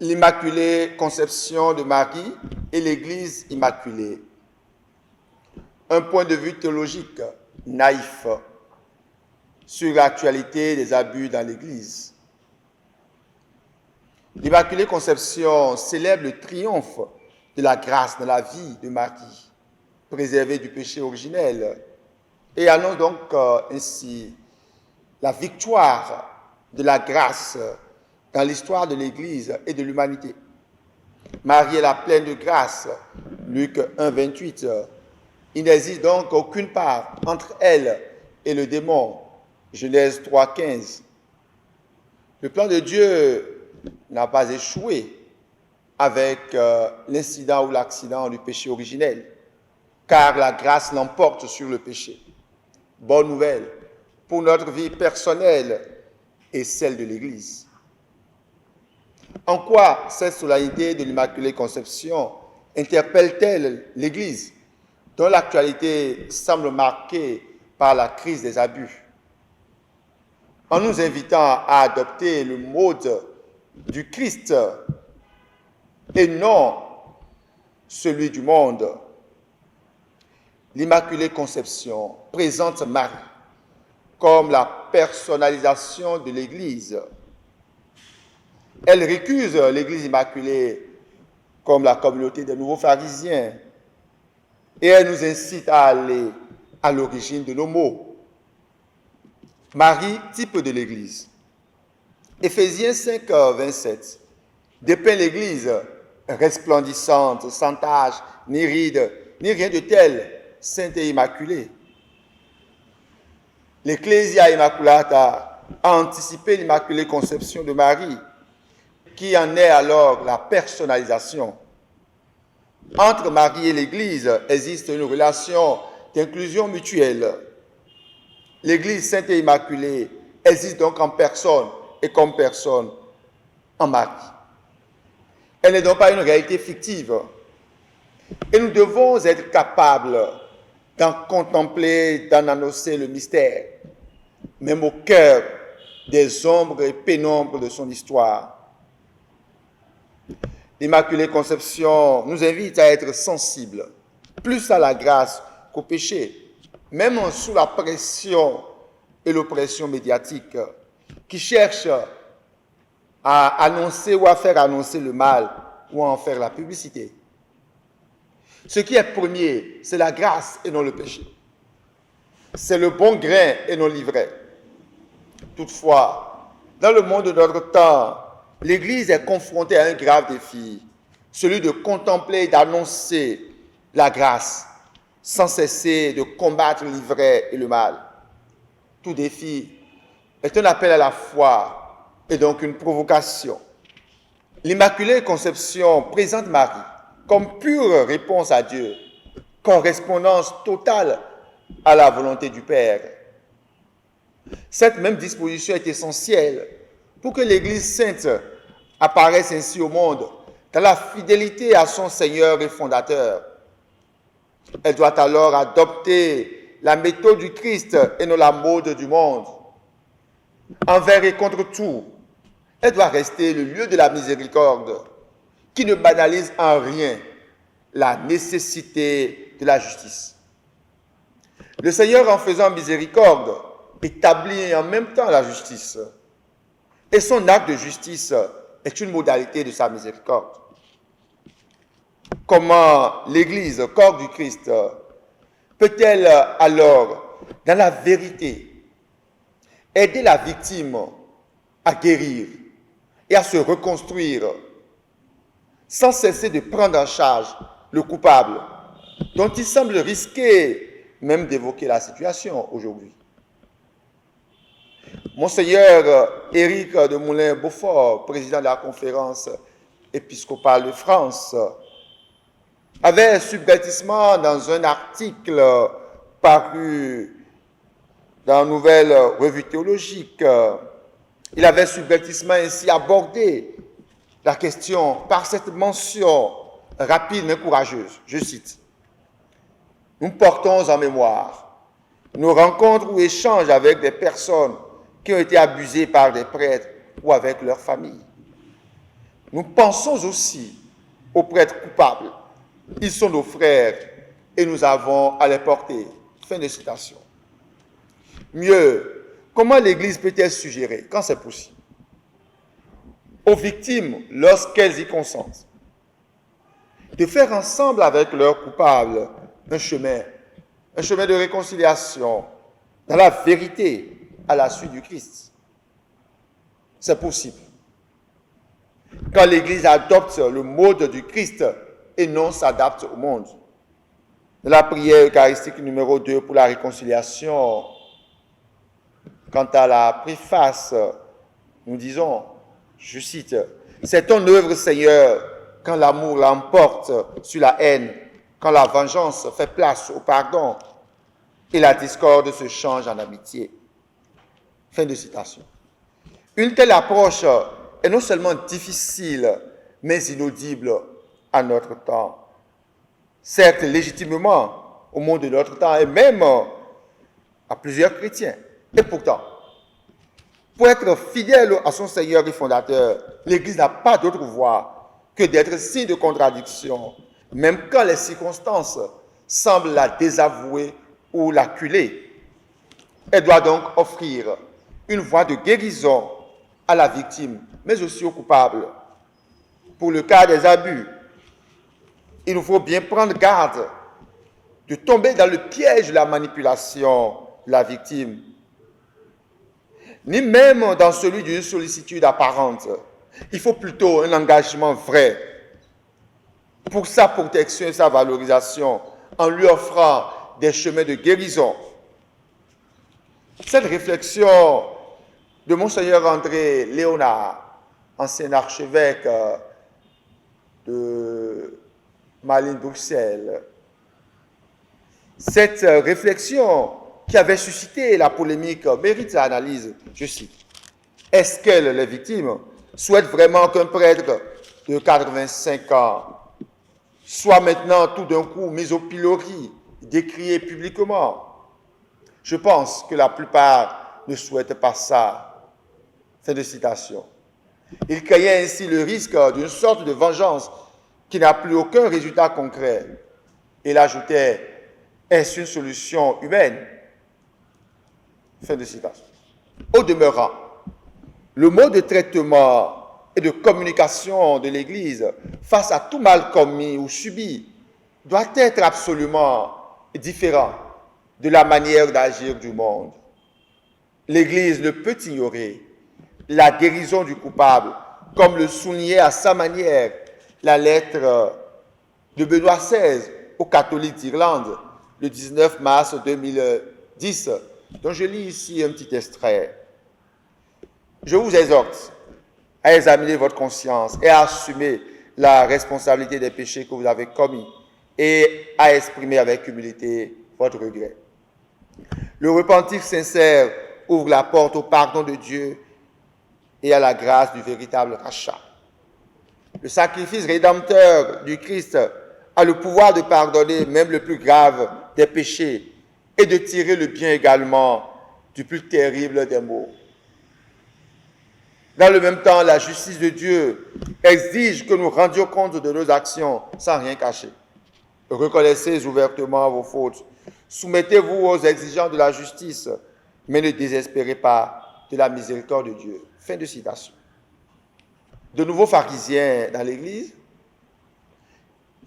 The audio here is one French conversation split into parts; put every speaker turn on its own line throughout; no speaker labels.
l'Immaculée Conception de Marie et l'Église Immaculée. Un point de vue théologique naïf sur l'actualité des abus dans l'Église. L'Immaculée Conception célèbre le triomphe de la grâce dans la vie de Marie, préservée du péché originel, et annonce donc ainsi la victoire de la grâce dans l'histoire de l'Église et de l'humanité. Marie est la pleine de grâce, Luc 1, 28. Il n'existe donc aucune part entre elle et le démon, Genèse 3, 15. Le plan de Dieu n'a pas échoué avec l'incident ou l'accident du péché originel, car la grâce l'emporte sur le péché. Bonne nouvelle pour notre vie personnelle et celle de l'Église. En quoi cette solennité de l'Immaculée Conception interpelle-t-elle l'Église, dont l'actualité semble marquée par la crise des abus? En nous invitant à adopter le mode du Christ et non celui du monde, l'Immaculée Conception présente Marie comme la personnalisation de l'Église. Elle récuse l'Église immaculée comme la communauté des nouveaux pharisiens et elle nous incite à aller à l'origine de nos maux. Marie, type de l'Église. Éphésiens 5, 27 dépeint l'Église resplendissante, sans tache, ni ride, ni rien de tel, sainte et immaculée. L'Ecclesia Immaculata a anticipé l'Immaculée Conception de Marie, qui en est alors la personnalisation. Entre Marie et l'Église existe une relation d'inclusion mutuelle. L'Église sainte et immaculée existe donc en personne et comme personne en Marie. Elle n'est donc pas une réalité fictive. Et nous devons être capables d'en contempler, d'en annoncer le mystère, même au cœur des ombres et pénombres de son histoire. L'Immaculée Conception nous invite à être sensibles, plus à la grâce qu'au péché, même sous la pression et l'oppression médiatique, qui cherche à annoncer ou à faire annoncer le mal ou à en faire la publicité. Ce qui est premier, c'est la grâce et non le péché. C'est le bon grain et non l'ivraie. Toutefois, dans le monde de notre temps, l'Église est confrontée à un grave défi, celui de contempler et d'annoncer la grâce, sans cesser de combattre l'ivraie et le mal. Tout défi est un appel à la foi et donc une provocation. L'Immaculée Conception présente Marie comme pure réponse à Dieu, correspondance totale à la volonté du Père. Cette même disposition est essentielle pour que l'Église sainte apparaisse ainsi au monde dans la fidélité à son Seigneur et Fondateur. Elle doit alors adopter la méthode du Christ et non la mode du monde. Envers et contre tout, elle doit rester le lieu de la miséricorde, qui ne banalise en rien la nécessité de la justice. Le Seigneur, en faisant miséricorde, établit en même temps la justice. Et son acte de justice est une modalité de sa miséricorde. Comment l'Église, corps du Christ, peut-elle alors, dans la vérité, aider la victime à guérir et à se reconstruire, sans cesser de prendre en charge le coupable, dont il semble risquer même d'évoquer la situation aujourd'hui? Monseigneur Éric de Moulin-Beaufort, président de la conférence épiscopale de France, avait subrepticement dans un article paru dans la Nouvelle Revue théologique, il avait subrepticement ainsi abordé la question par cette mention rapide mais courageuse. Je cite: « Nous portons en mémoire nos rencontres ou échanges avec des personnes qui ont été abusées par des prêtres ou avec leur famille. Nous pensons aussi aux prêtres coupables. Ils sont nos frères et nous avons à les porter. Fin de citation. Mieux, comment l'Église peut-elle suggérer, quand c'est possible, aux victimes, lorsqu'elles y consentent, de faire ensemble avec leurs coupables un chemin de réconciliation dans la vérité à la suite du Christ? C'est possible. Quand l'Église adopte le mode du Christ et non s'adapte au monde. La prière eucharistique numéro 2 pour la réconciliation. Quant à la préface, nous disons, je cite, « C'est ton œuvre, Seigneur, quand l'amour l'emporte sur la haine, quand la vengeance fait place au pardon et la discorde se change en amitié. » Fin de citation. Une telle approche est non seulement difficile, mais inaudible à notre temps. Certes, légitimement, au monde de notre temps, et même à plusieurs chrétiens. Et pourtant, pour être fidèle à son Seigneur et fondateur, l'Église n'a pas d'autre voie que d'être signe de contradiction, même quand les circonstances semblent la désavouer ou l'acculer. Elle doit donc offrir une voie de guérison à la victime, mais aussi au coupable. Pour le cas des abus, il nous faut bien prendre garde de tomber dans le piège de la manipulation de la victime, ni même dans celui d'une sollicitude apparente. Il faut plutôt un engagement vrai pour sa protection et sa valorisation en lui offrant des chemins de guérison. Cette réflexion de Monseigneur André Léonard, ancien archevêque de Malines-Bruxelles, cette réflexion qui avait suscité la polémique mérite l'analyse. Je cite. Est-ce qu'elles, les victimes, souhaitent vraiment qu'un prêtre de 85 ans soit maintenant tout d'un coup mis au pilori, décrié publiquement? Je pense que la plupart ne souhaitent pas ça. Fin de citation. Il craignait ainsi le risque d'une sorte de vengeance qui n'a plus aucun résultat concret. Il ajoutait, est-ce une solution humaine? Fin de citation. Au demeurant, le mode de traitement et de communication de l'Église face à tout mal commis ou subi doit être absolument différent de la manière d'agir du monde. L'Église ne peut ignorer la guérison du coupable, comme le soulignait à sa manière la lettre de Benoît XVI aux catholiques d'Irlande le 19 mars 2010, dont je lis ici un petit extrait. Je vous exhorte à examiner votre conscience et à assumer la responsabilité des péchés que vous avez commis et à exprimer avec humilité votre regret. Le repentir sincère ouvre la porte au pardon de Dieu et à la grâce du véritable rachat. Le sacrifice rédempteur du Christ a le pouvoir de pardonner même le plus grave des péchés et de tirer le bien également du plus terrible des maux. Dans le même temps, la justice de Dieu exige que nous rendions compte de nos actions sans rien cacher. Reconnaissez ouvertement vos fautes. Soumettez-vous aux exigences de la justice, mais ne désespérez pas de la miséricorde de Dieu. Fin de citation. De nouveaux pharisiens dans l'Église.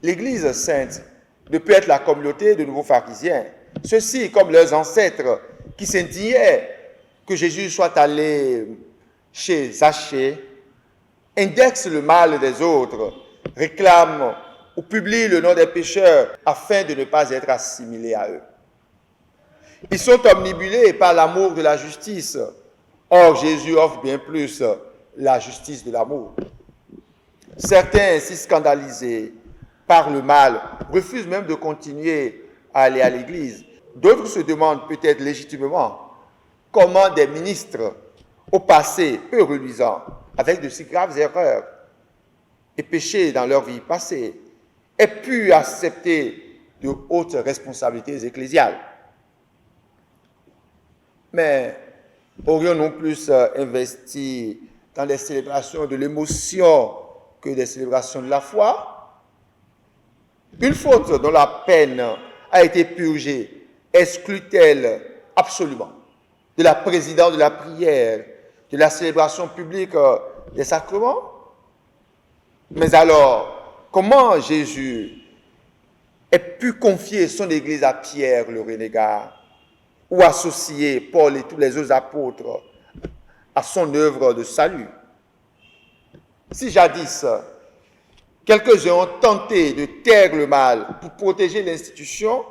L'Église sainte ne peut être la communauté de nouveaux pharisiens. Ceux-ci, comme leurs ancêtres, qui s'indignaient que Jésus soit allé chez Zachée, indexent le mal des autres, réclament ou publient le nom des pécheurs afin de ne pas être assimilés à eux. Ils sont omnibulés par l'amour de la justice. Or, Jésus offre bien plus la justice de l'amour. Certains, ainsi scandalisés par le mal, refusent même de continuer à aller à l'église. D'autres se demandent peut-être légitimement comment des ministres au passé peu reluisant, avec de si graves erreurs et péchés dans leur vie passée, aient pu accepter de hautes responsabilités ecclésiales. Mais aurions-nous plus investi dans les célébrations de l'émotion que des célébrations de la foi. Une faute dont la peine a été purgée exclut-elle absolument de la présidence de la prière, de la célébration publique des sacrements? Mais alors, comment Jésus ait pu confier son Église à Pierre le renégat ou associer Paul et tous les autres apôtres à son œuvre de salut? Si jadis, quelques-uns ont tenté de taire le mal pour protéger l'institution,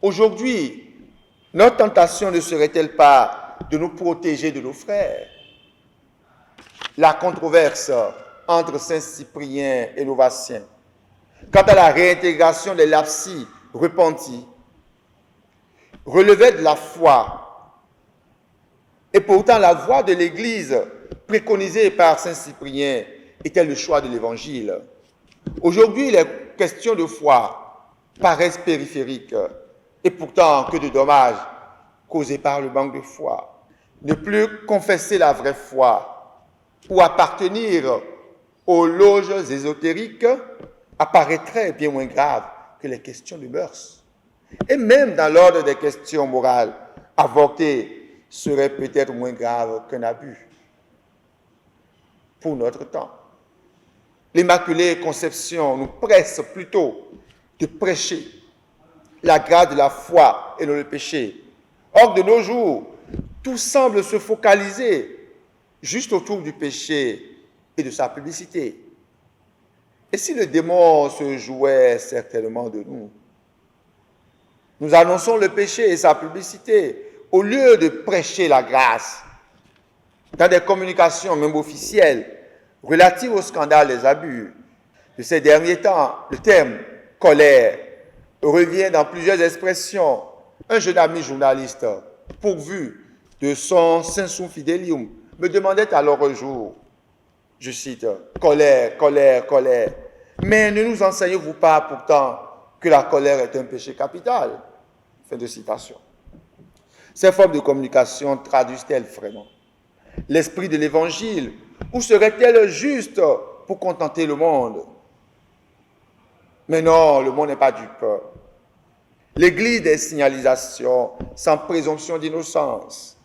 aujourd'hui, notre tentation ne serait-elle pas de nous protéger de nos frères? La controverse entre Saint-Cyprien et Novatien quant à la réintégration des lapsis repentis relevait de la foi. Et pourtant, la voie de l'Église préconisée par Saint-Cyprien était le choix de l'Évangile. Aujourd'hui, les questions de foi paraissent périphériques et pourtant que de dommages causés par le manque de foi. Ne plus confesser la vraie foi ou appartenir aux loges ésotériques apparaîtrait bien moins grave que les questions de mœurs. Et même dans l'ordre des questions morales, avorter serait peut-être moins grave qu'un abus. Pour notre temps, l'Immaculée Conception nous presse plutôt de prêcher la grâce de la foi et non le péché. Or, de nos jours, tout semble se focaliser juste autour du péché et de sa publicité. Et si le démon se jouait certainement de nous, nous annonçons le péché et sa publicité au lieu de prêcher la grâce. Dans des communications, même officielles, relatives au scandale des abus de ces derniers temps, le terme « colère » revient dans plusieurs expressions. Un jeune ami journaliste, pourvu de son Sensum Fidelium, me demandait alors un jour, je cite, « colère, colère, colère. Mais ne nous enseignez-vous pas pourtant que la colère est un péché capital ?» Fin de citation. Ces formes de communication traduisent-elles vraiment l'esprit de l'Évangile ou seraient-elles juste pour contenter le monde? Mais non, le monde n'est pas dupe. L'Église des signalisations sans présomption d'innocence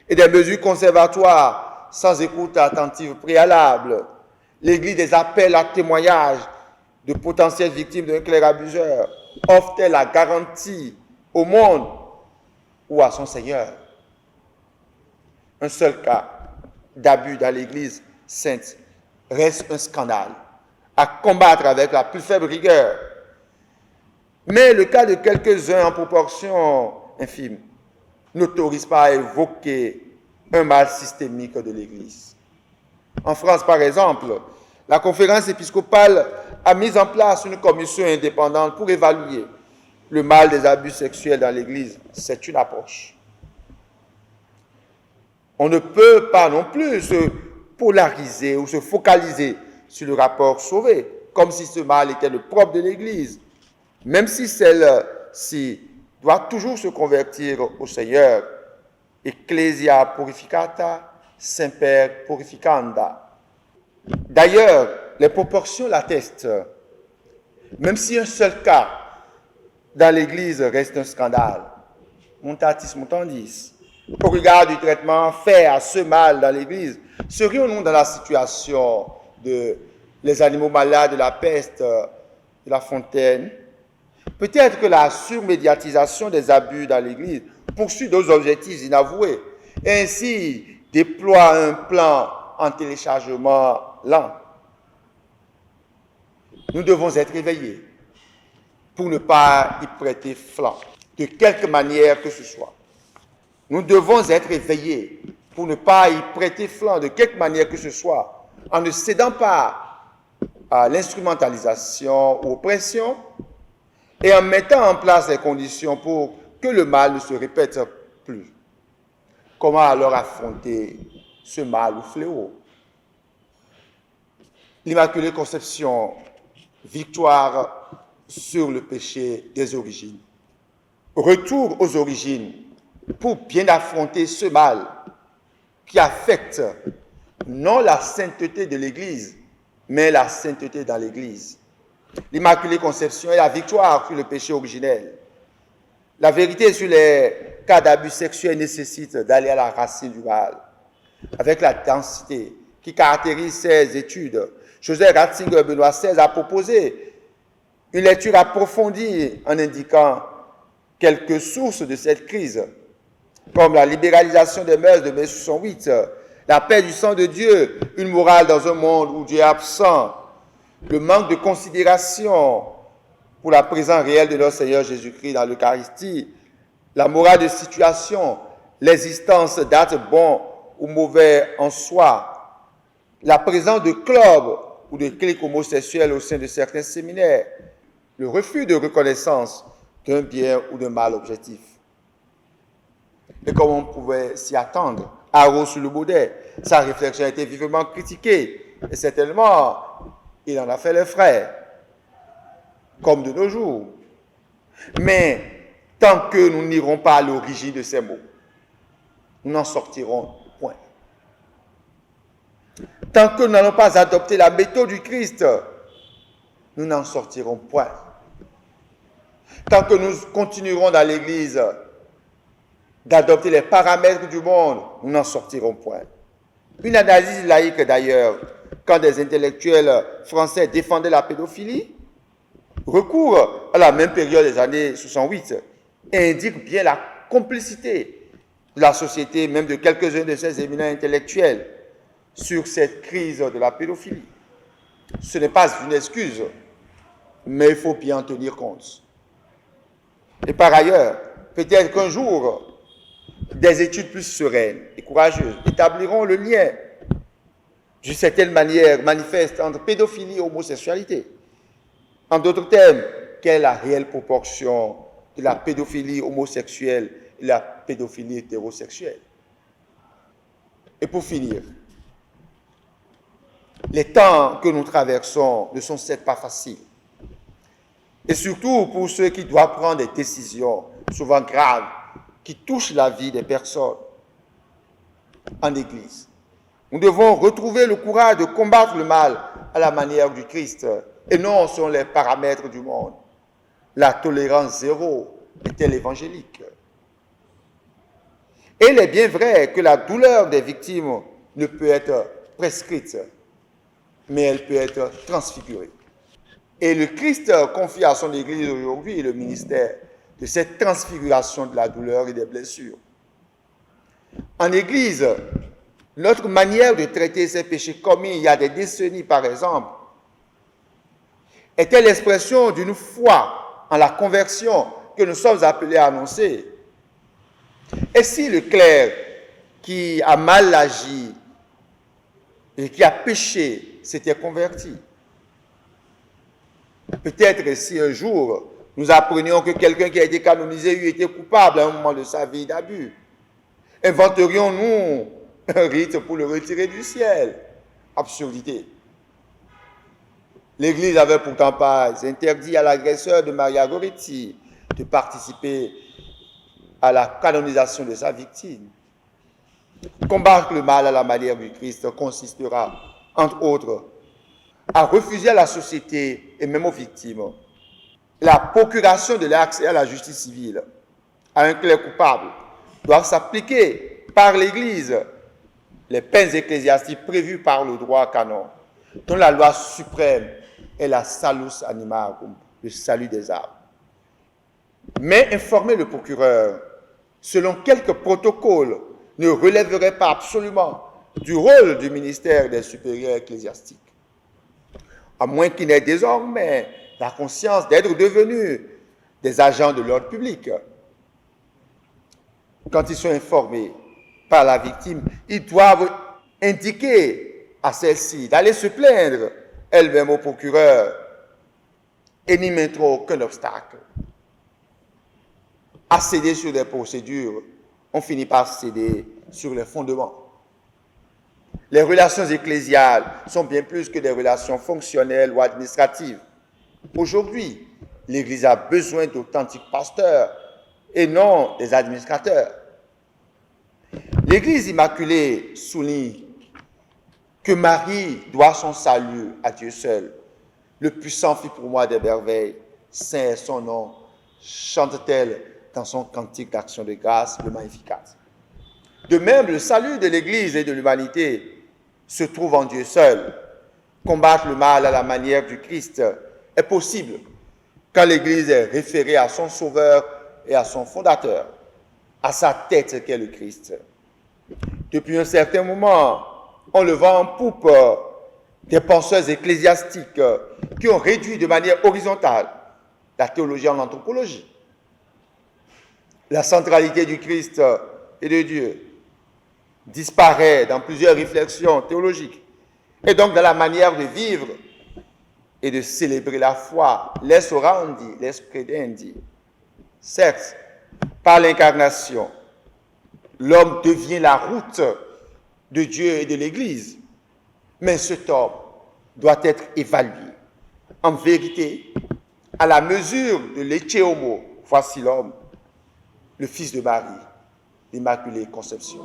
et des mesures conservatoires sans écoute attentive préalable. L'Église des appels à témoignage de potentielles victimes d'un clerc abuseur offre-t-elle la garantie au monde ou à son Seigneur? Un seul cas d'abus dans l'Église sainte reste un scandale à combattre avec la plus faible rigueur. Mais le cas de quelques-uns en proportion infime n'autorise pas à évoquer un mal systémique de l'Église. En France, par exemple, la conférence épiscopale a mis en place une commission indépendante pour évaluer le mal des abus sexuels dans l'Église. C'est une approche. On ne peut pas non plus se polariser ou se focaliser sur le rapport Sauvé, comme si ce mal était le propre de l'Église, même si celle-ci doit toujours se convertir au Seigneur. Ecclesia purificata, semper purificanda. D'ailleurs, les proportions l'attestent. Même si un seul cas dans l'Église reste un scandale, mutatis mutandis, au regard du traitement fait à ce mal dans l'Église, serions-nous dans la situation de les animaux malades de la peste de La Fontaine? Peut-être que la surmédiatisation des abus dans l'Église poursuit d'autres objectifs inavoués et ainsi déploie un plan en téléchargement lent. Nous devons être éveillés pour ne pas y prêter flanc, de quelque manière que ce soit. Nous devons être éveillés pour ne pas y prêter flanc, de quelque manière que ce soit, en ne cédant pas à l'instrumentalisation ou aux pressions et en mettant en place les conditions pour que le mal ne se répète plus. Comment alors affronter ce mal ou fléau? L'Immaculée Conception, victoire sur le péché des origines. Retour aux origines pour bien affronter ce mal qui affecte non la sainteté de l'Église, mais la sainteté dans l'Église. L'Immaculée Conception est la victoire sur le péché originel. La vérité sur les cas d'abus sexuels nécessite d'aller à la racine du mal. Avec la densité qui caractérise ces études, Joseph Ratzinger Benoît XVI a proposé une lecture approfondie en indiquant quelques sources de cette crise, comme la libéralisation des mœurs de mai 68, la paix du sang de Dieu, une morale dans un monde où Dieu est absent, le manque de considération pour la présence réelle de notre Seigneur Jésus-Christ dans l'Eucharistie, la morale de situation, l'existence d'actes bons ou mauvais en soi, la présence de clubs ou de cliques homosexuels au sein de certains séminaires, le refus de reconnaissance d'un bien ou d'un mal objectif. Et comme on pouvait s'y attendre, Arnaud-sur-le-Baudet, sa réflexion a été vivement critiquée, et certainement, il en a fait les frais, comme de nos jours. Mais tant que nous n'irons pas à l'origine de ces mots, nous n'en sortirons point. Tant que nous n'allons pas adopter la méthode du Christ, nous n'en sortirons point. Tant que nous continuerons dans l'Église d'adopter les paramètres du monde, nous n'en sortirons point. Une analyse laïque d'ailleurs, quand des intellectuels français défendaient la pédophilie, recourt à la même période des années 68 et indique bien la complicité de la société, même de quelques-uns de ces éminents intellectuels, sur cette crise de la pédophilie. Ce n'est pas une excuse, mais il faut bien en tenir compte. Et par ailleurs, peut-être qu'un jour, des études plus sereines et courageuses établiront le lien, d'une certaine manière manifeste, entre pédophilie et homosexualité. En d'autres termes, quelle est la réelle proportion de la pédophilie homosexuelle et la pédophilie hétérosexuelle? Et pour finir, les temps que nous traversons ne sont certes pas faciles. Et surtout pour ceux qui doivent prendre des décisions souvent graves qui touchent la vie des personnes en Église. Nous devons retrouver le courage de combattre le mal à la manière du Christ et non selon les paramètres du monde. La tolérance zéro est-elle évangélique? Et il est bien vrai que la douleur des victimes ne peut être prescrite, mais elle peut être transfigurée. Et le Christ confie à son Église aujourd'hui le ministère de cette transfiguration de la douleur et des blessures. En Église, notre manière de traiter ces péchés commis il y a des décennies, par exemple, était l'expression d'une foi en la conversion que nous sommes appelés à annoncer. Et si le clerc qui a mal agi et qui a péché s'était converti, peut-être si un jour nous apprenions que quelqu'un qui a été canonisé eût été coupable à un moment de sa vie d'abus, inventerions-nous un rite pour le retirer du ciel? Absurdité. L'Église n'avait pourtant pas interdit à l'agresseur de Maria Goretti de participer à la canonisation de sa victime. Combattre le mal à la manière du Christ consistera, entre autres, à refuser à la société et même aux victimes la procuration de l'accès à la justice civile à un clerc coupable. Doivent s'appliquer par l'Église les peines ecclésiastiques prévues par le droit canon, dont la loi suprême est la salus animarum, le salut des âmes. Mais informer le procureur, selon quelques protocoles, ne relèverait pas absolument du rôle du ministère des supérieurs ecclésiastiques, à moins qu'ils n'aient désormais la conscience d'être devenus des agents de l'ordre public. Quand ils sont informés par la victime, ils doivent indiquer à celle-ci d'aller se plaindre elle-même au procureur et n'y mettront aucun obstacle. À céder sur des procédures, on finit par céder sur les fondements. Les relations ecclésiales sont bien plus que des relations fonctionnelles ou administratives. Aujourd'hui, l'Église a besoin d'authentiques pasteurs et non des administrateurs. L'Église immaculée souligne que Marie doit son salut à Dieu seul. Le puissant fit pour moi des merveilles. Saint est son nom, chante-t-elle dans son cantique d'action de grâce, le Magnificat. De même, le salut de l'Église et de l'humanité se trouve en Dieu seul. Combattre le mal à la manière du Christ est possible quand l'Église est référée à son Sauveur et à son Fondateur, à sa tête qu'est le Christ. Depuis un certain moment, on le vend en poupe des penseurs ecclésiastiques qui ont réduit de manière horizontale la théologie en anthropologie. La centralité du Christ et de Dieu disparaît dans plusieurs réflexions théologiques et donc dans la manière de vivre et de célébrer la foi, les orandi, les credendi. Certes, par l'incarnation, l'homme devient la route de Dieu et de l'Église, mais cet homme doit être évalué. En vérité, à la mesure de l'Ecce Homo, voici l'homme, le fils de Marie, l'Immaculée Conception.